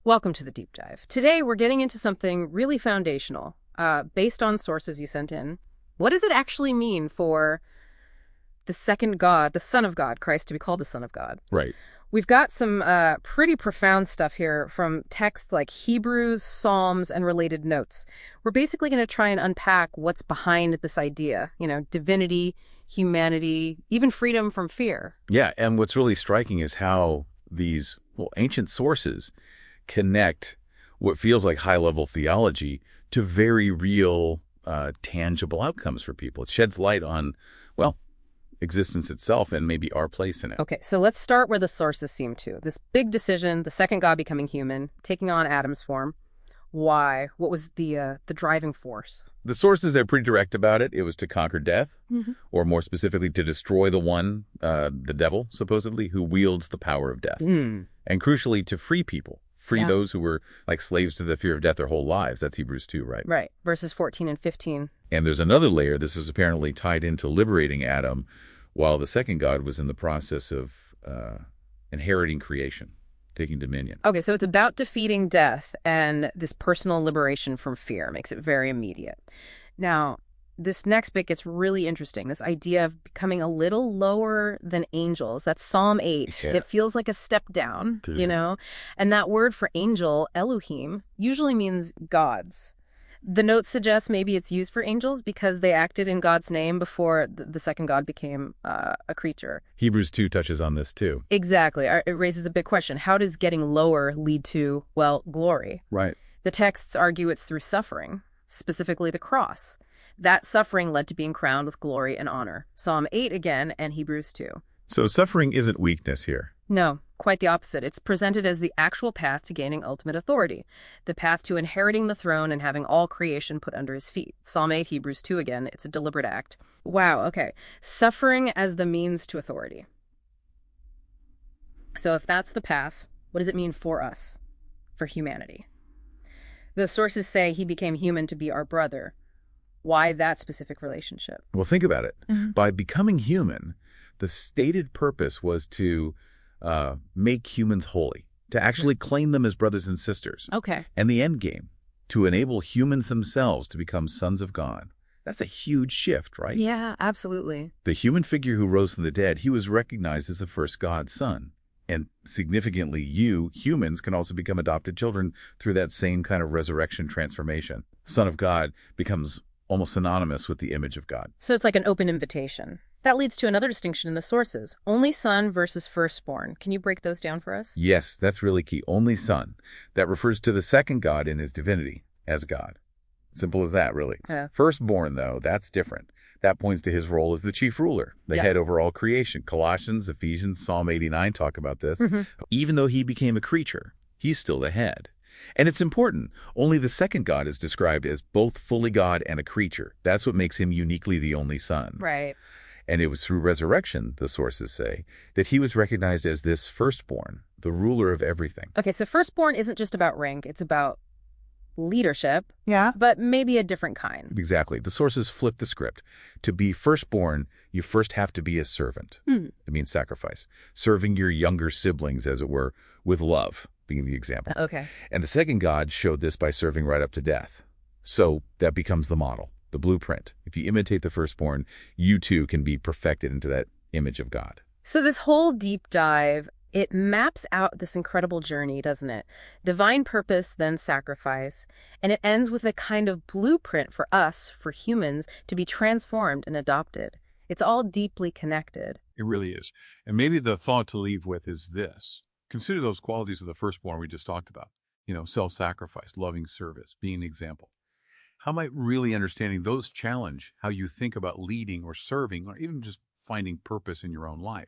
Welcome to the deep dive. Today, we're getting into something really foundational, based on sources you sent in. What does it actually mean for the second God, the Son of God, Christ, to be called the Son of God? Right. We've got some pretty profound stuff here from texts like Hebrews, Psalms, and related notes. We're basically going to try and unpack what's behind this idea, divinity, humanity, even freedom from fear. Yeah, and what's really striking is how these ancient sources connect what feels like high-level theology to very real, tangible outcomes for people. It sheds light on, existence itself and maybe our place in it. Okay, so let's start where the sources seem to. This big decision, the second God becoming human, taking on Adam's form. Why? What was the driving force? The sources are pretty direct about it. It was to conquer death, or more specifically, to destroy the devil, supposedly, who wields the power of death. And crucially, to free people. Free those who were like slaves to the fear of death their whole lives. That's Hebrews 2, right? Right. Verses 14 and 15. And there's another layer. This is apparently tied into liberating Adam while the second God was in the process of inheriting creation, taking dominion. Okay, so it's about defeating death and this personal liberation from fear. Makes it very immediate. Now, this next bit gets really interesting. This idea of becoming a little lower than angels. That's Psalm 8. Yeah. It feels like a step down, And that word for angel, Elohim, usually means gods. The note suggests maybe it's used for angels because they acted in God's name before the second God became a creature. Hebrews 2 touches on this too. Exactly. It raises a big question. How does getting lower lead to, glory? Right. The texts argue it's through suffering, specifically the cross. That suffering led to being crowned with glory and honor. Psalm 8 again, and Hebrews 2. So suffering isn't weakness here. No, quite the opposite. It's presented as the actual path to gaining ultimate authority, the path to inheriting the throne and having all creation put under his feet. Psalm 8, Hebrews 2 again, it's a deliberate act. Wow, okay. Suffering as the means to authority. So if that's the path, what does it mean for us, for humanity? The sources say he became human to be our brother. Why that specific relationship? Well, think about it. By becoming human, the stated purpose was to make humans holy, to actually claim them as brothers and sisters. Okay. And the end game, to enable humans themselves to become sons of God. That's a huge shift, right? Yeah, absolutely. The human figure who rose from the dead, he was recognized as the first God's son. And significantly, humans, can also become adopted children through that same kind of resurrection transformation. Son of God becomes almost synonymous with the image of God. So it's like an open invitation. That leads to another distinction in the sources. Only son versus firstborn. Can you break those down for us? Yes, that's really key. Only son. That refers to the second God in his divinity as God. Simple as that, really. Firstborn, though, that's different. That points to his role as the chief ruler, the head over all creation. Colossians, Ephesians, Psalm 89 talk about this. Even though he became a creature, he's still the head. And it's important. Only the second God is described as both fully God and a creature. That's what makes him uniquely the only son. Right. And it was through resurrection, the sources say, that he was recognized as this firstborn, the ruler of everything. Okay, so firstborn isn't just about rank. It's about leadership. Yeah. But maybe a different kind. Exactly. The sources flip the script. To be firstborn, you first have to be a servant. It means sacrifice. Serving your younger siblings, as it were, with love, being the example. Okay. And the second God showed this by serving right up to death. So that becomes the model, the blueprint. If you imitate the firstborn, you too can be perfected into that image of God. So this whole deep dive, it maps out this incredible journey, doesn't it? Divine purpose, then sacrifice. And it ends with a kind of blueprint for us, for humans, to be transformed and adopted. It's all deeply connected. It really is. And maybe the thought to leave with is this. Consider those qualities of the firstborn we just talked about. Self-sacrifice, loving service, being an example. How might really understanding those challenge how you think about leading or serving or even just finding purpose in your own life?